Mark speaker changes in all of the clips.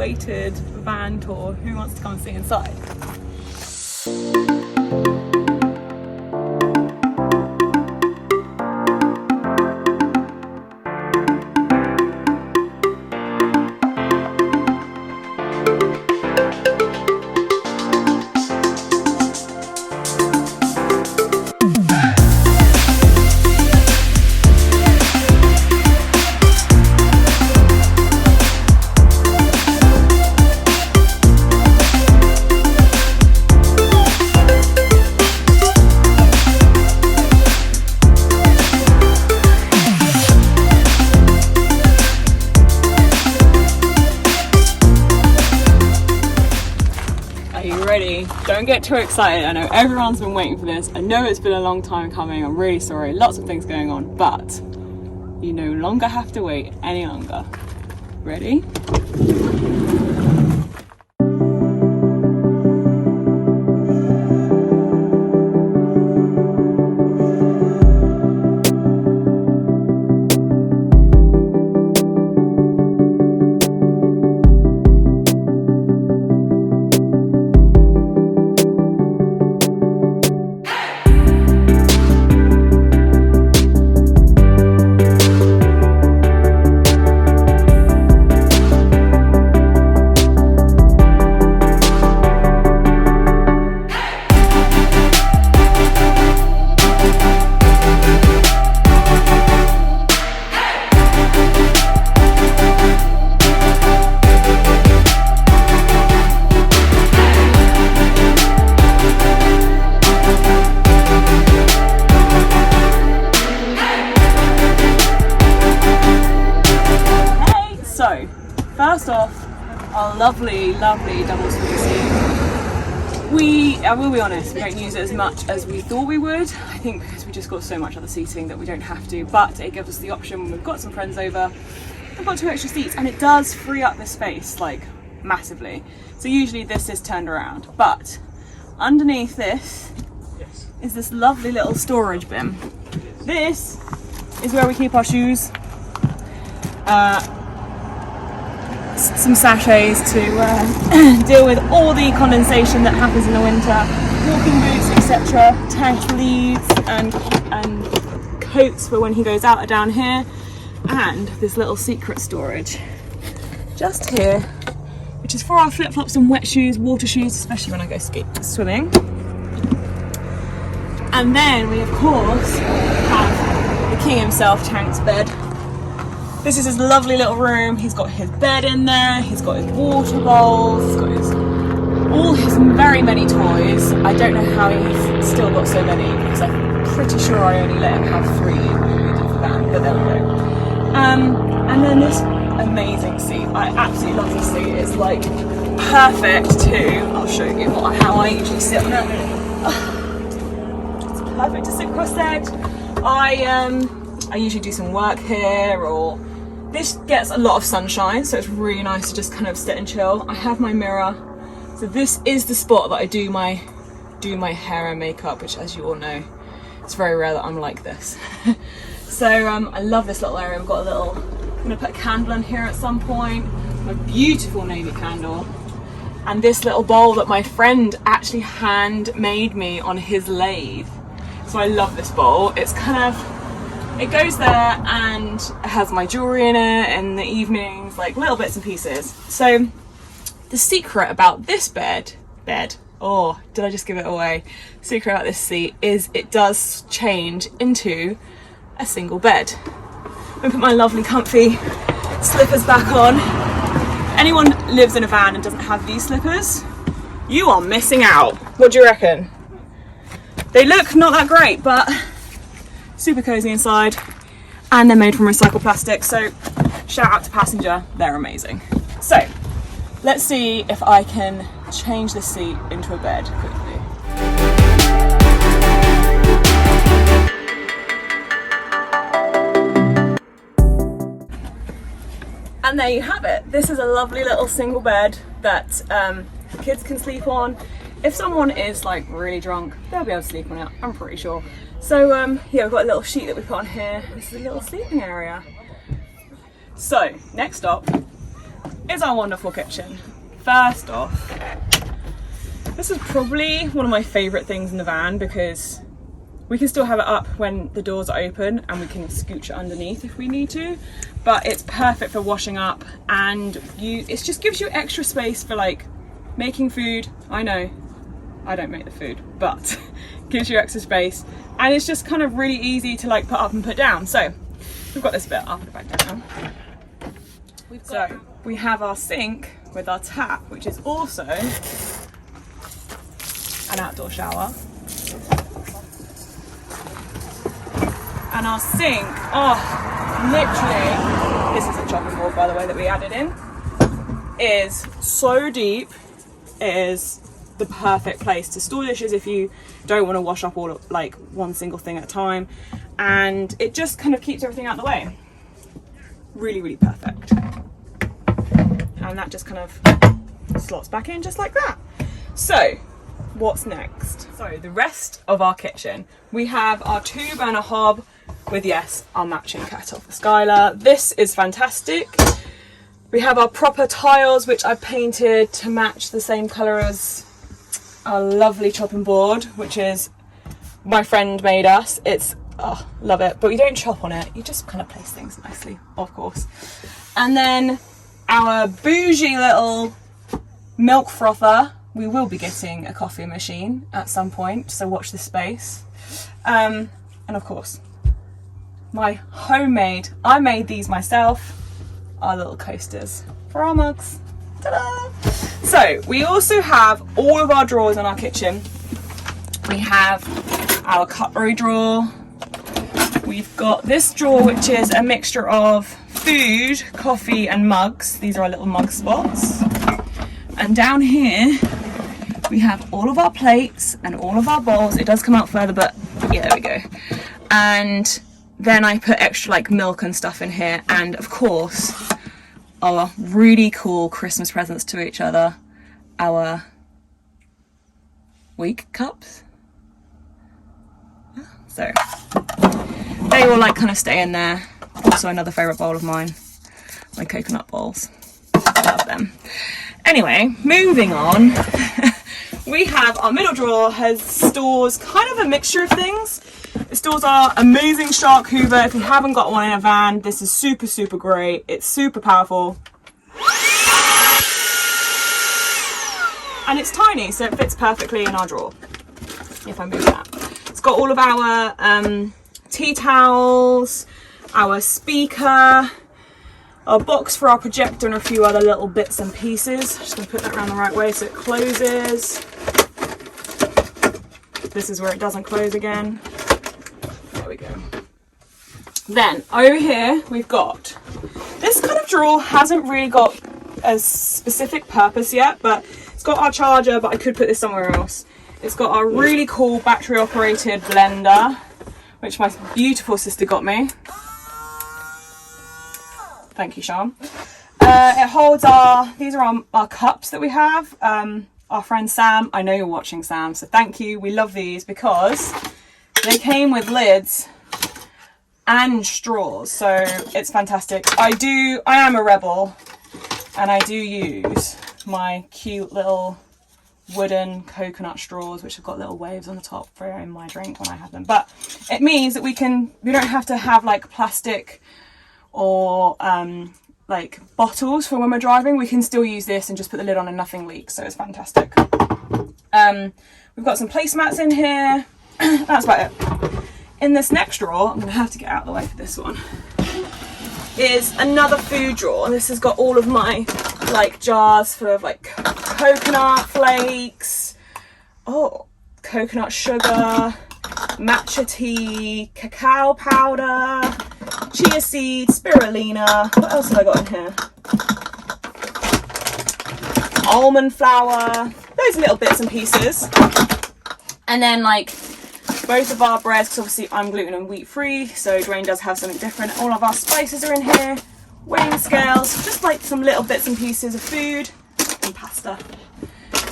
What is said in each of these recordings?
Speaker 1: awaited van tour. Who wants to come and see inside? Don't get too excited. I know everyone's been waiting for this. I know it's been a long time coming. I'm really sorry. Lots of things going on, but you no longer have to wait any longer. Ready? First off, our lovely double swing seat. I will be honest, we don't use it as much as we thought we would. I think because we just got so much other seating that we don't have to, but it gives us the option when we've got some friends over. We've got 2 extra seats and it does free up the space like massively. So usually this is turned around, but underneath this is this lovely little storage bin. This is where we keep our shoes. Some sachets to deal with all the condensation that happens in the winter, walking boots, etc. Tank leads and coats for when he goes out are down here, and this little secret storage just here, which is for our flip-flops and wet shoes, water shoes, especially when I go swimming. And then we of course have the king himself, Tank's bed. This is his lovely little room. He's got his bed in there, he's got his water bowls, he's got all his very many toys. I don't know how he's still got so many because I'm pretty sure I only let him have 3 when we did the van, but there we go. And then this amazing seat. I absolutely love this seat. It's like perfect to, I'll show you how I usually sit on it. It's perfect to sit cross-legged. I usually do some work here, or this gets a lot of sunshine, so it's really nice to just kind of sit and chill. I have my mirror, so this is the spot that I do my hair and makeup, which, as you all know, it's very rare that I'm like this. So I love this little area. We've got a little, I'm gonna put a candle in here at some point, my beautiful navy candle, and this little bowl that my friend actually handmade me on his lathe. So I love this bowl. It's kind of, it goes there and it has my jewellery in it in the evenings, like little bits and pieces. So the secret about this bed, oh, did I just give it away? The secret about this seat is it does change into a single bed. I'm gonna put my lovely comfy slippers back on. If anyone lives in a van and doesn't have these slippers, you are missing out. What do you reckon? They look not that great, but super cozy inside, and they're made from recycled plastic, so shout out to Passenger, they're amazing. So let's see if I can change this seat into a bed quickly. And there you have it. This is a lovely little single bed that kids can sleep on. If someone is like really drunk, they'll be able to sleep on it, I'm pretty sure. So yeah, we've got a little sheet that we put on here. This is a little sleeping area. So next up, is our wonderful kitchen. First off, this is probably one of my favourite things in the van because we can still have it up when the doors are open and we can scooch it underneath if we need to, but it's perfect for washing up, and it just gives you extra space for like making food. I know I don't make the food, but gives you extra space, and it's just kind of really easy to like put up and put down. So we've got this bit up and back down. So we have our sink with our tap, which is also an outdoor shower. And our sink, oh, literally, this is a chopping board by the way that we added in, is so deep. It is the perfect place to store dishes if you don't want to wash up all of, like one single thing at a time, and it just kind of keeps everything out of the way. Really, really perfect. And that just kind of slots back in just like that. So what's next? So the rest of our kitchen, we have our 2-burner hob with, yes, our matching kettle for Skylar. This is fantastic. We have our proper tiles, which I painted to match the same colour as our lovely chopping board, which is my friend made us. It's, oh, love it. But you don't chop on it, you just kind of place things nicely, of course. And then our bougie little milk frother. We will be getting a coffee machine at some point, so watch this space. And of course, my homemade, I made these myself, our little coasters for our mugs. Ta-da! So we also have all of our drawers in our kitchen. We have our cutlery drawer. We've got this drawer, which is a mixture of food, coffee and mugs. These are our little mug spots. And down here we have all of our plates and all of our bowls. It does come out further, but yeah, there we go. And then I put extra like milk and stuff in here, and of course our really cool Christmas presents to each other, our week cups. So they all like kind of stay in there. Also another favourite bowl of mine, my coconut bowls. I love them. Anyway, moving on. We have our middle drawer stores kind of a mixture of things. It stores our amazing shark hoover. If you haven't got one in a van, this is super, super great. It's super powerful. And it's tiny, so it fits perfectly in our drawer. If I move that. It's got all of our tea towels, our speaker, our box for our projector, and a few other little bits and pieces. Just gonna put that around the right way so it closes. This is where it doesn't close again. There we go. Then over here we've got, this kind of drawer hasn't really got a specific purpose yet, but it's got our charger, but I could put this somewhere else. It's got our really cool battery operated blender, which my beautiful sister got me. Thank you, Sean. It holds these are our cups that we have. Our friend Sam, I know you're watching, Sam, so thank you. We love these because they came with lids and straws, so it's fantastic. I am a rebel, and I do use my cute little wooden coconut straws, which have got little waves on the top for in my drink when I have them. But it means that we don't have to have like plastic or like bottles for when we're driving. We can still use this and just put the lid on and nothing leaks, so it's fantastic. We've got some placemats in here. That's about it. In this next drawer, I'm gonna have to get out of the way for this one, is another food drawer. This has got all of my like jars full of like coconut flakes, coconut sugar, matcha tea, cacao powder, chia seeds, spirulina. What else have I got in here? Almond flour, those little bits and pieces. And then like both of our breads, because obviously I'm gluten and wheat free, so Dwayne does have something different. All of our spices are in here, weighing scales, just like some little bits and pieces of food and pasta.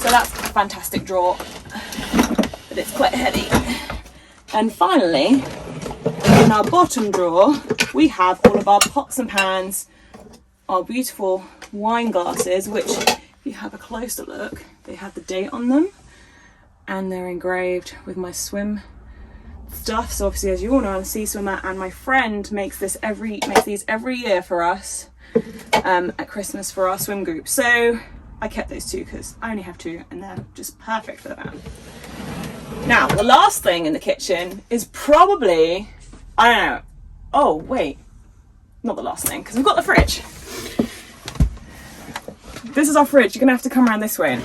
Speaker 1: So that's a fantastic drawer, but it's quite heavy. And finally, in our bottom drawer, we have all of our pots and pans, our beautiful wine glasses, which if you have a closer look, they have the date on them and they're engraved with my swim stuff. So obviously, as you all know, I'm a sea swimmer, and my friend makes these every year for us at Christmas for our swim group. So I kept those two because I only have two and they're just perfect for the van. Now, the last thing in the kitchen is probably, I don't know, oh wait, not the last thing, because we've got the fridge. This is our fridge. You're gonna have to come around this way.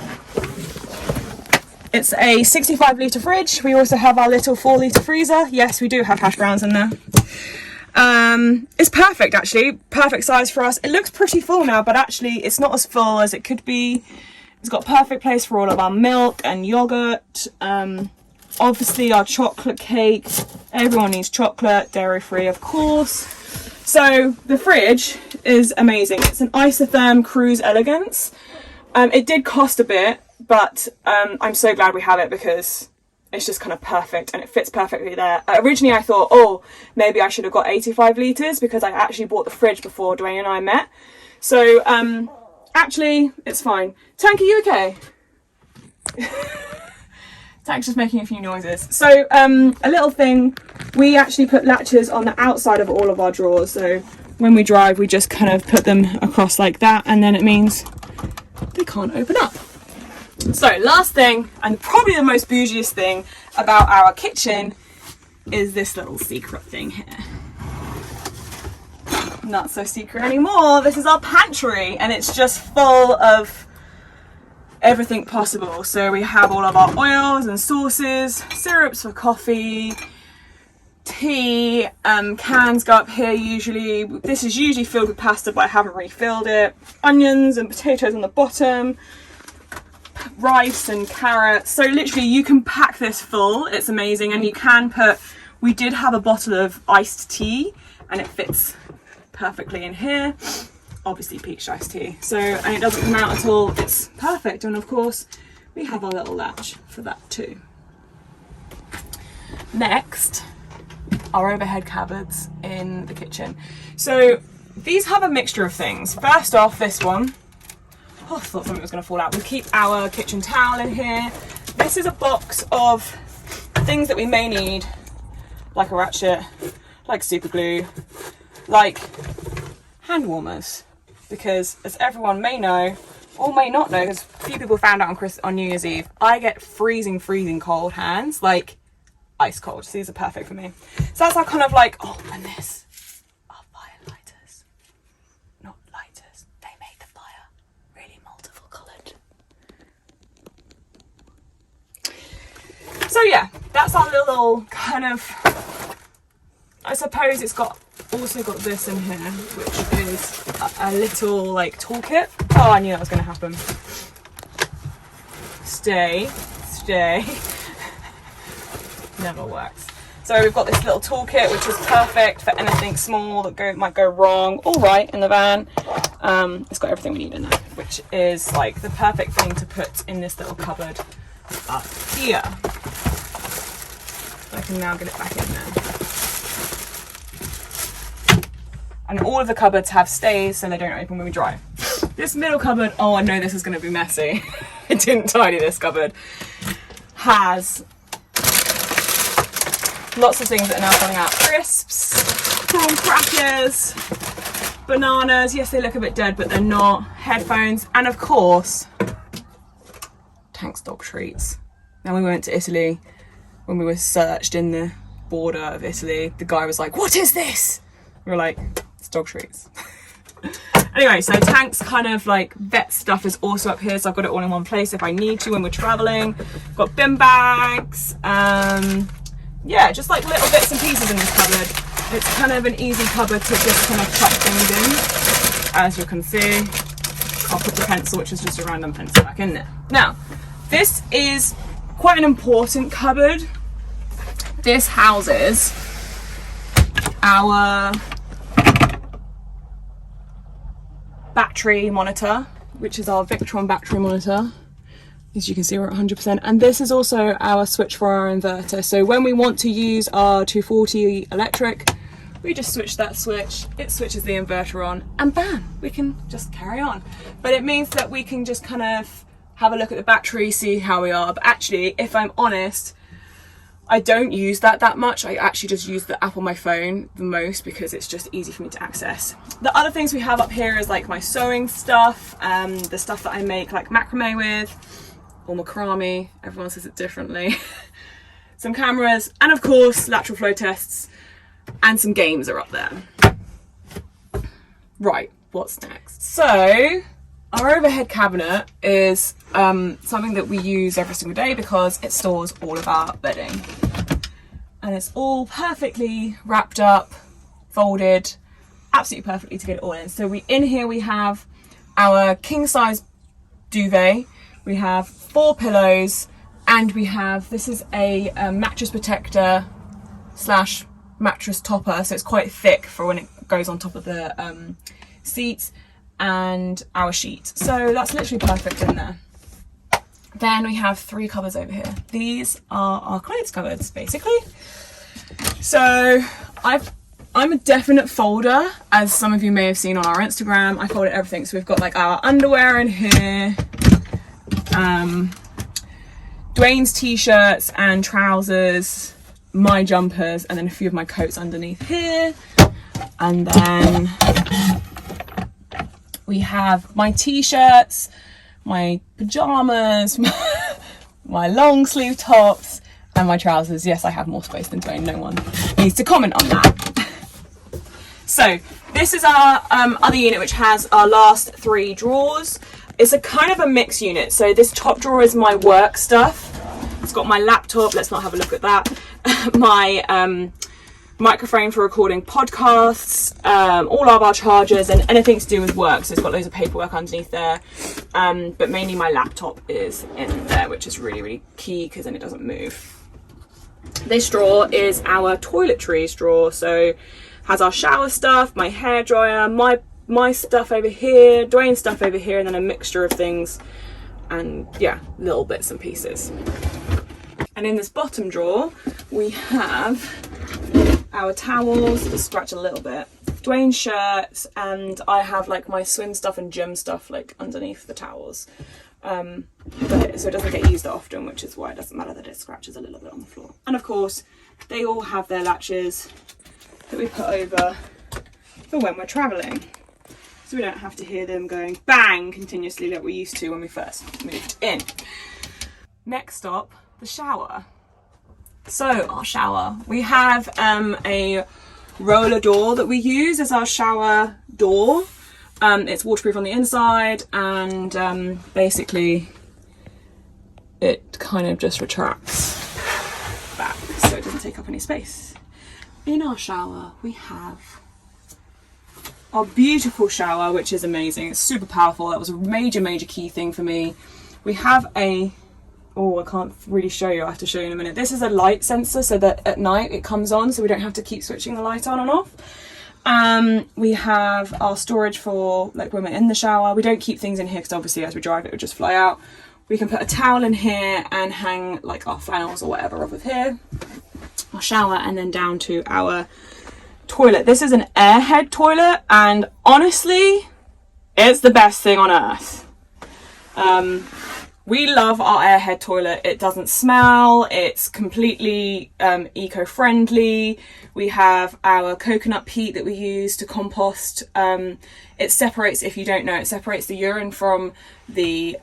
Speaker 1: It's a 65 litre fridge. We also have our little 4 litre freezer. Yes, we do have hash browns in there. It's perfect, actually. Perfect size for us. It looks pretty full now, but actually it's not as full as it could be. It's got a perfect place for all of our milk and yogurt. Obviously our chocolate cake. Everyone needs chocolate, dairy free, of course. So the fridge is amazing. It's an isotherm cruise elegance. It did cost a bit, but I'm so glad we have it because it's just kind of perfect and it fits perfectly there. Originally I thought, oh, maybe I should have got 85 litres because I actually bought the fridge before Dwayne and I met. So actually it's fine. Tank, are you okay? Tank's just making a few noises. So a little thing, we actually put latches on the outside of all of our drawers. So when we drive, we just kind of put them across like that, and then it means they can't open up. So last thing, and probably the most bougiest thing about our kitchen, is this little secret thing here. Not so secret anymore. This is our pantry, and it's just full of everything possible. So we have all of our oils and sauces, syrups for coffee, tea, cans go up here usually. This is usually filled with pasta, but I haven't refilled it. Onions and potatoes on the bottom, rice and carrots. So literally you can pack this full. It's amazing. And you can put, we did have a bottle of iced tea and it fits perfectly in here. Obviously peach iced tea. So, and it doesn't come out at all. It's perfect. And of course we have our little latch for that too. Next, our overhead cupboards in the kitchen. So these have a mixture of things. First off, this one. Oh, I thought something was going to fall out. We keep our kitchen towel in here. This is a box of things that we may need, like a ratchet, like super glue, like hand warmers. Because as everyone may know, or may not know, because a few people found out on New Year's Eve, I get freezing cold hands, like ice cold. So these are perfect for me. So that's our kind of like, oh, and this are fire lighters. Not lighters. They make the fire really multiple coloured. So yeah, that's our little kind of, I suppose it's also got this in here, which is a little like toolkit. Oh, I knew that was going to happen. Stay. Never works. So we've got this little toolkit, which is perfect for anything small that might go wrong or right in the van. It's got everything we need in there, which is like the perfect thing to put in this little cupboard up here. I can now get it back in there. And all of the cupboards have stays so they don't open when we drive. This middle cupboard, oh, I know this is going to be messy. I didn't tidy this cupboard. Has lots of things that are now coming out. Crisps, prawn crackers, bananas. Yes, they look a bit dead, but they're not. Headphones, and of course, Tank's dog treats. Now, we went to Italy, when we were searched in the border of Italy, the guy was like, "What is this?" We were like, "It's dog treats." Anyway, so Tank's kind of like vet stuff is also up here, so I've got it all in one place if I need to when we're traveling. Got bin bags, yeah, just like little bits and pieces in this cupboard. It's kind of an easy cupboard to just kind of chuck things in. As you can see, I'll put the pencil, which is just a random pencil, back in there. Now, this is quite an important cupboard. This houses our battery monitor, which is our Victron battery monitor. As you can see, we're at 100%. And this is also our switch for our inverter. So when we want to use our 240 electric, we just switch that switch, it switches the inverter on, and bam, we can just carry on. But it means that we can just kind of have a look at the battery, see how we are. But actually, if I'm honest, I don't use that much. I actually just use the app on my phone the most because it's just easy for me to access. The other things we have up here is like my sewing stuff, the stuff that I make like macrame with, or macrame, everyone says it differently. Some cameras, and of course lateral flow tests, and some games are up there. Right, what's next? So our overhead cabinet is something that we use every single day because it stores all of our bedding, and it's all perfectly wrapped up, folded, absolutely perfectly to get it all in. So in here we have our king size duvet, we have 4 pillows, and we have, this is a mattress protector slash mattress topper, so it's quite thick for when it goes on top of the seats, and our sheet. So that's literally perfect in there. Then we have 3 cupboards over here. These are our clothes cupboards, basically. So I'm a definite folder, as some of you may have seen on our Instagram. I folded everything. So we've got like our underwear in here, Dwayne's t-shirts and trousers, my jumpers, and then a few of my coats underneath here. And then we have my t-shirts, my pajamas, my long sleeve tops, and my trousers. Yes, I have more space than Dwayne. No one needs to comment on that. So this is our other unit, which has our last 3 drawers. It's a kind of a mixed unit. So this top drawer is my work stuff. It's got my laptop. Let's not have a look at that. My microphone for recording podcasts, all of our chargers, and anything to do with work. So it's got loads of paperwork underneath there. But mainly my laptop is in there, which is really, really key because then it doesn't move. This drawer is our toiletries drawer. So has our shower stuff, my hairdryer, my stuff over here, Dwayne's stuff over here, and then a mixture of things, and yeah, little bits and pieces. And in this bottom drawer we have our towels, just scratch a little bit, Dwayne's shirts, and I have like my swim stuff and gym stuff like underneath the towels, so it doesn't get used often, which is why it doesn't matter that it scratches a little bit on the floor. And of course they all have their latches that we put over for when we're traveling, so we don't have to hear them going bang continuously like we used to when we first moved in. Next stop, the shower. So our shower, we have a Rolour door that we use as our shower door. It's waterproof on the inside, and basically it kind of just retracts back so it doesn't take up any space. In our shower we have our beautiful shower, which is amazing. It's super powerful. That was a major key thing for me. We have I can't really show you, I have to show you in a minute. This is a light sensor so that at night it comes on, so we don't have to keep switching the light on and off. We have our storage for like when we're in the shower. We don't keep things in here because obviously as we drive it would just fly out. We can put a towel in here and hang like our flannels or whatever off of here. Our shower, and then down to our toilet. This is an Airhead toilet, and honestly it's the best thing on earth. We love our Airhead toilet. It doesn't smell, it's completely eco-friendly. We have our coconut peat that we use to compost. It separates, if you don't know, it separates the urine from the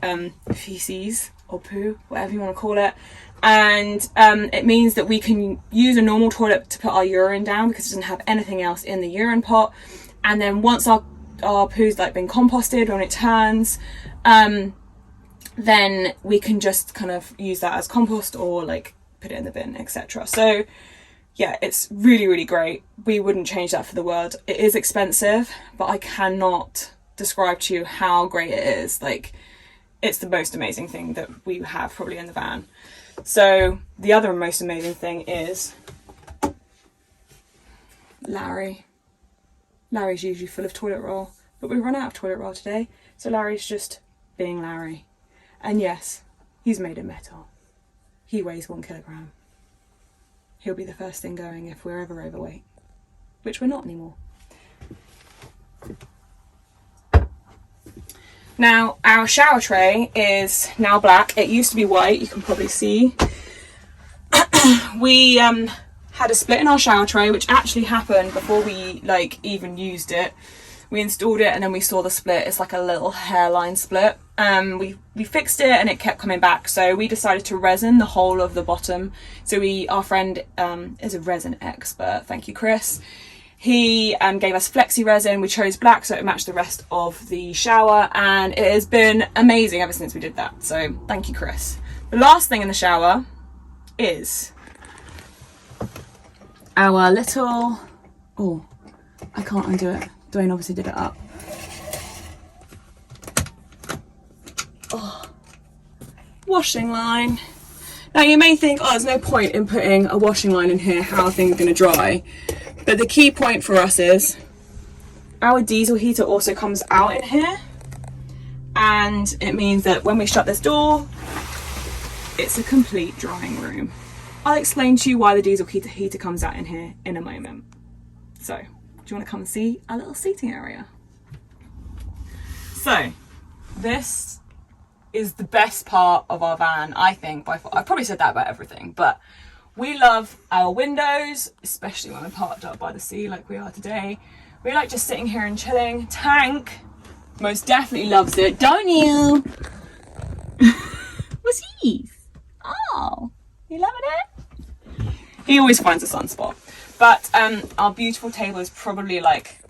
Speaker 1: feces or poo, whatever you want to call it. And it means that we can use a normal toilet to put our urine down because it doesn't have anything else in the urine pot. And then once our poo's like been composted, when it turns, then we can just kind of use that as compost or like put it in the bin, etc. So yeah, it's really great. We wouldn't change that for the world. It is expensive, but I cannot describe to you how great it is. Like, it's the most amazing thing that we have probably in the van. So the other most amazing thing is Larry. Larry's usually full of toilet roll, but we run out of toilet roll today, so Larry's just being Larry. And yes, he's made of metal. He weighs 1 kilogram. He'll be the first thing going if we're ever overweight. which we're not anymore. Now, our shower tray is now black. It used to be white, you can probably see. We had a split in our shower tray, which actually happened before we like even used it. We installed it and then we saw the split. It's like a little hairline split. We fixed it and it kept coming back. So we decided to resin the whole of the bottom. So our friend is a resin expert. Thank you, Chris. He gave us flexi resin. We chose black so it matched the rest of the shower, and it has been amazing ever since we did that. So thank you, Chris. The last thing in the shower is our little, oh, I can't undo it. Dwayne obviously did it up. Oh, washing line. Now you may think, oh, there's no point in putting a washing line in here. How are things going to dry? But the key point for us is our diesel heater also comes out in here. And it means that when we shut this door, it's a complete drying room. I'll explain to you why the diesel heater comes out in here in a moment. So, do you want to come and see our little seating area? So, this is the best part of our van, I think, by far. I've probably said that about everything, but we love our windows, especially when we're parked up by the sea like we are today. We like just sitting here and chilling. Tank most definitely loves it, don't you? What's he? Oh, you loving it? He always finds a sunspot. But our beautiful table is probably like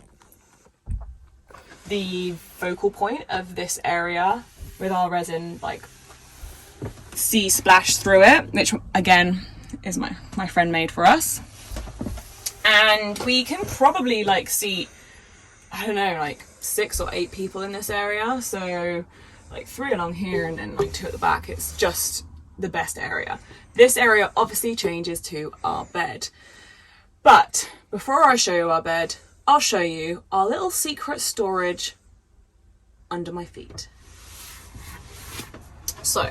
Speaker 1: the focal point of this area, with our resin like sea splashed through it, which again is my friend made for us. And we can probably like seat, I don't know, like 6 or 8 people in this area. So like 3 along here and then like 2 at the back. It's just the best area. This area obviously changes to our bed. But before I show you our bed, I'll show you our little secret storage under my feet. So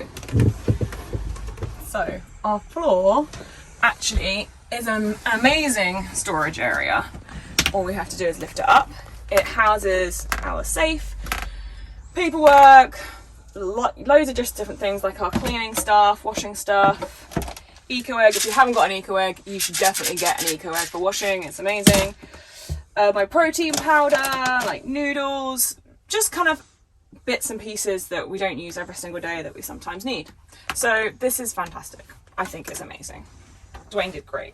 Speaker 1: our floor actually is an amazing storage area. All we have to do is lift it up. It houses our safe, paperwork, loads of just different things like our cleaning stuff, washing stuff, eco egg. If you haven't got an eco egg, you should definitely get an eco egg for washing. It's amazing. My protein powder, like noodles, just kind of bits and pieces that we don't use every single day that we sometimes need. So this is fantastic. I think it's amazing. Dwayne did great.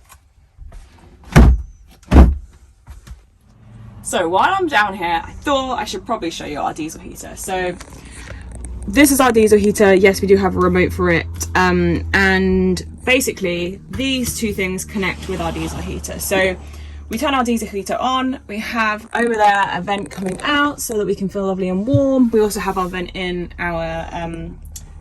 Speaker 1: So while I'm down here, I thought I should probably show you our diesel heater. So this is our diesel heater. Yes, we do have a remote for it. And basically these two things connect with our diesel heater. So we turn our diesel heater on. We have over there a vent coming out so that we can feel lovely and warm. We also have our vent in our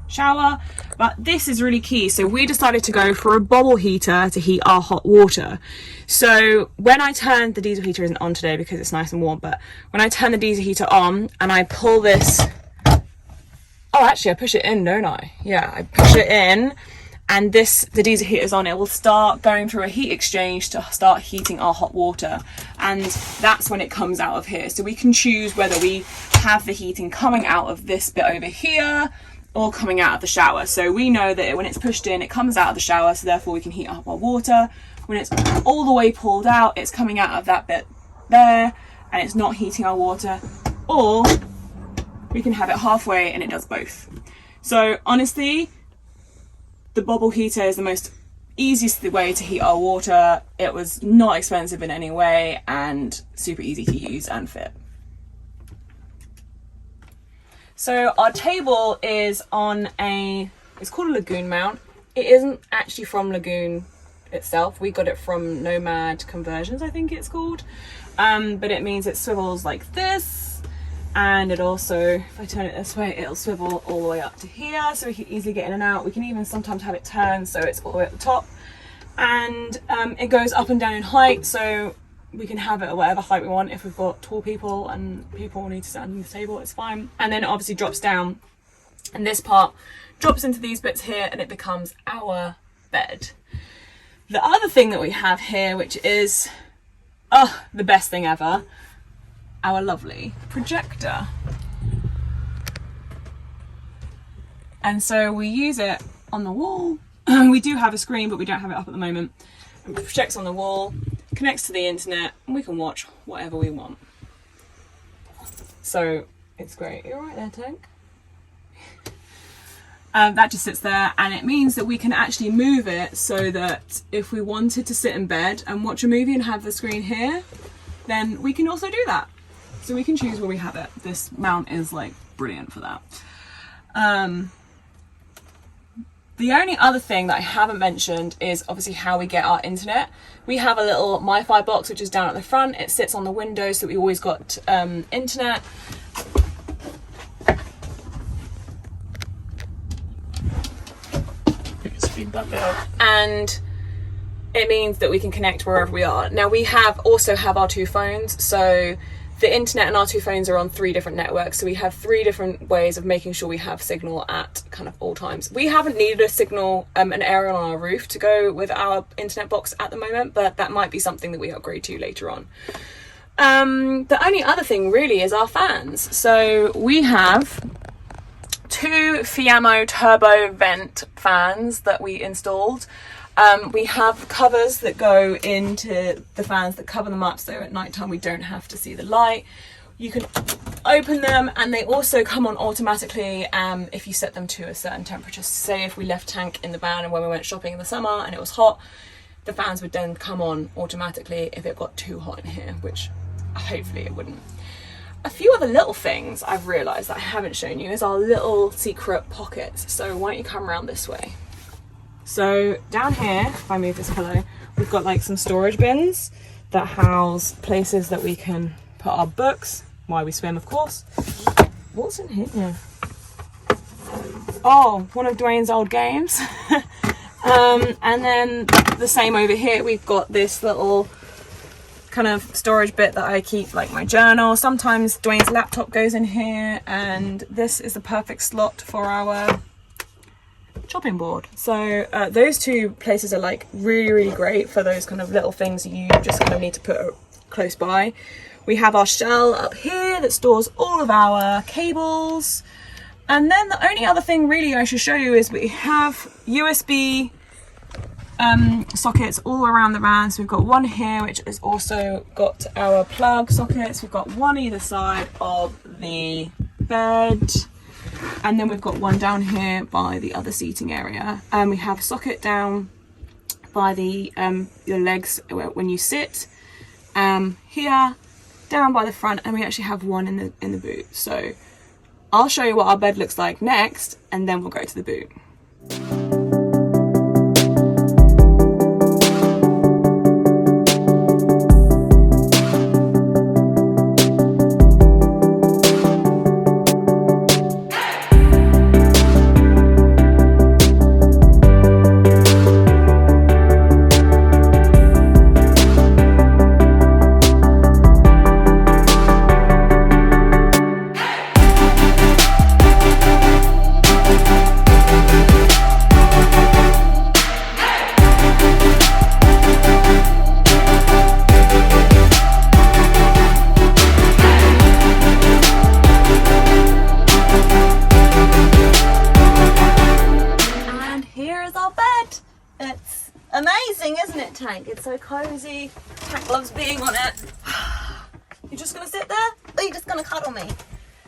Speaker 1: shower, but this is really key. So we decided to go for a Bobil heater to heat our hot water. So when I turn, the diesel heater isn't on today because it's nice and warm, but when I turn the diesel heater on and I pull this, oh actually I push it in, don't I? Yeah, I push it in, and the diesel heater is on, it will start going through a heat exchange to start heating our hot water, and that's when it comes out of here. So we can choose whether we have the heating coming out of this bit over here or coming out of the shower. So we know that when it's pushed in, it comes out of the shower, so therefore we can heat up our water. When it's all the way pulled out, it's coming out of that bit there and it's not heating our water. Or we can have it halfway and it does both. So honestly, the Bobil heater is the most easiest way to heat our water. It was not expensive in any way and super easy to use and fit. So our table is on it's called a Lagun mount. It isn't actually from Lagun itself. We got it from Nomadic Conversions, I think it's called. But it means it swivels like this. And it also, if I turn it this way, it'll swivel all the way up to here. So we can easily get in and out. We can even sometimes have it turned so it's all the way at the top. And it goes up and down in height. So we can have it at whatever height we want. If we've got tall people and people need to sit under the table, it's fine. And then it obviously drops down, and this part drops into these bits here and it becomes our bed. The other thing that we have here, which is oh, the best thing ever, our lovely projector. And so we use it on the wall. We do have a screen, but we don't have it up at the moment. It projects on the wall, connects to the internet, and we can watch whatever we want. So it's great. You're right there, Tank. That just sits there, and it means that we can actually move it so that if we wanted to sit in bed and watch a movie and have the screen here, then we can also do that. So we can choose where we have it. This mount is like brilliant for that. The only other thing that I haven't mentioned is obviously how we get our internet. We have a little MiFi box which is down at the front. It sits on the window, so we always got internet. And it means that we can connect wherever we are. Now we also have our 2 phones, so the internet and our 2 phones are on 3 different networks, so we have 3 different ways of making sure we have signal at kind of all times. We haven't needed a signal, an area on our roof to go with our internet box at the moment, but that might be something that we upgrade to later on. The only other thing really is our fans. So we have 2 Fiamma turbo vent fans that we installed. We have covers that go into the fans that cover them up, so at night time we don't have to see the light. You can open them, and they also come on automatically if you set them to a certain temperature. Say if we left Tank in the van and when we went shopping in the summer and it was hot, the fans would then come on automatically if it got too hot in here, which hopefully it wouldn't. A few other little things I've realised that I haven't shown you is our little secret pockets. So why don't you come around this way? So down here, if I move this pillow, we've got like some storage bins that house places that we can put our books, why we swim of course. What's in here? Oh, one of Dwayne's old games. And then the same over here, we've got this little kind of storage bit that I keep like my journal. Sometimes Dwayne's laptop goes in here, and this is the perfect slot for our chopping board. So those 2 places are like really great for those kind of little things you just kind of need to put close by. We have our shell up here that stores all of our cables, and then the only other thing really I should show you is we have USB sockets all around the van. So we've got one here which has also got our plug sockets. We've got one either side of the bed, and then we've got one down here by the other seating area, and we have a socket down by the your legs when you sit, here down by the front, and we actually have one in the boot. So I'll show you what our bed looks like next, and then we'll go to the boot. It's so cozy. Tank loves being on it. You're just gonna sit there, or you're just gonna cuddle me?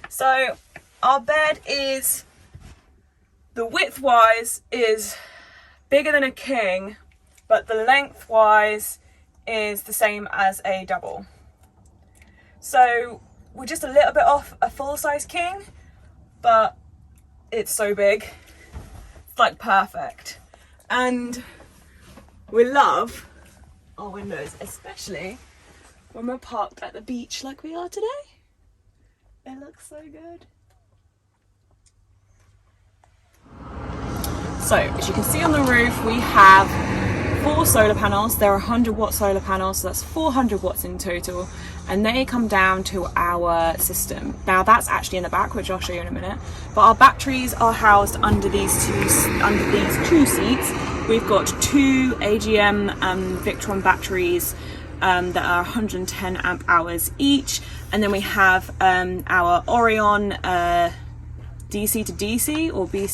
Speaker 1: So our bed is, the width wise is bigger than a king, but the length wise is the same as a double. So we're just a little bit off a full size king, but it's so big. It's like perfect. And we love our windows, especially when we're parked at the beach like we are today. It looks so good. So as you can see on the roof, we have 4 solar panels. They're 100-watt solar panels, so that's 400 watts in total, and they come down to our system. Now that's actually in the back, which I'll show you in a minute, but our batteries are housed under these two seats. We've got 2 AGM Victron batteries that are 110 amp hours each. And then we have our Orion DC to DC or B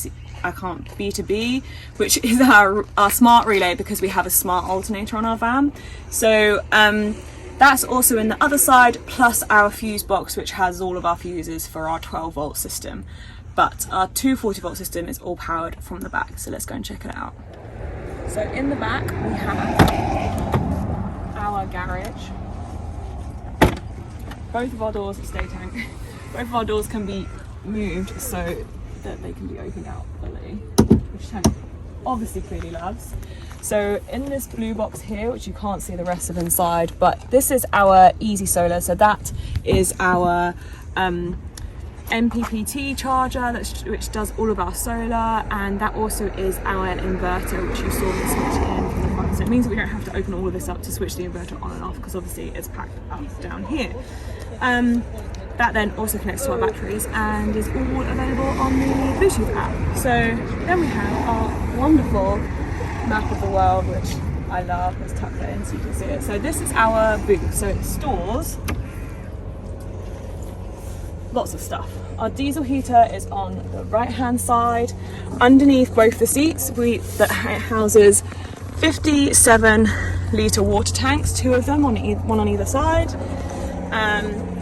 Speaker 1: to B, which is our smart relay, because we have a smart alternator on our van. So that's also in the other side, plus our fuse box, which has all of our fuses for our 12 volt system. But our 240 volt system is all powered from the back. So let's go and check it out. So in the back we have our garage. Both of our doors stay tank. Both of our doors can be moved so that they can be opened out fully, which Tank obviously clearly loves. So in this blue box here, which you can't see the rest of inside, but this is our Easy Solar. So that is our MPPT charger, which does all of our solar, and that also is our inverter, which you saw me switch in from the front. So it means that we don't have to open all of this up to switch the inverter on and off, because obviously it's packed up down here. That then also connects to our batteries and is all available on the Bluetooth app. So then we have our wonderful map of the world, which I love. Let's tuck that in so you can see it. So this is our booth. So it stores lots of stuff. Our diesel heater is on the right hand side. Underneath both the seats, that houses 57 litre water tanks, 2 of them, one on either side.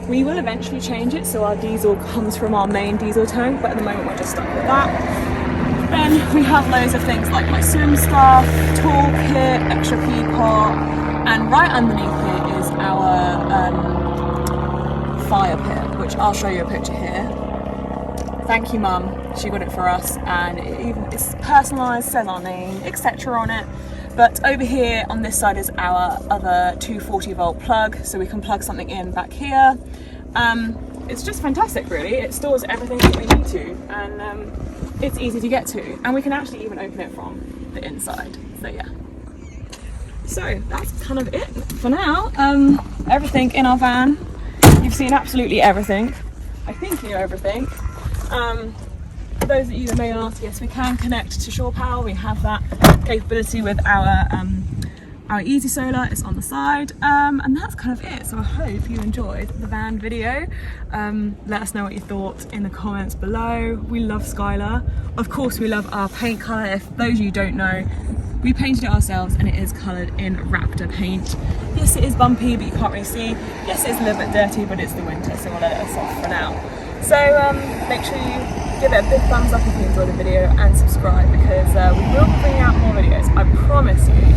Speaker 1: We will eventually change it so our diesel comes from our main diesel tank, but at the moment we're just stuck with that. Then we have loads of things like my swim stuff, toolkit, extra pea pot, and right underneath here is our fire pit, which I'll show you a picture here. Thank you, Mum. She got it for us, and it's personalised, says our name, etc. on it. But over here on this side is our other 240 volt plug, so we can plug something in back here. It's just fantastic, really. It stores everything that we need to, and it's easy to get to, and we can actually even open it from the inside. So yeah. So that's kind of it for now. Everything in our van, you've seen absolutely everything. I think you know everything. For those of you that may ask, yes, we can connect to shore power. We have that capability with our Easy Solar. It's on the side, and that's kind of it. So I hope you enjoyed the van video. Let us know what you thought in the comments below. We love Skylar. Of course, we love our paint colour. If those of you don't know, we painted it ourselves, and it is coloured in Raptor paint. Yes, it is bumpy, but you can't really see. Yes, it's a little bit dirty, but it's the winter, so we'll let it off for now. So make sure you give it a big thumbs up if you enjoyed the video, and subscribe, because we will be bringing out more videos, I promise you.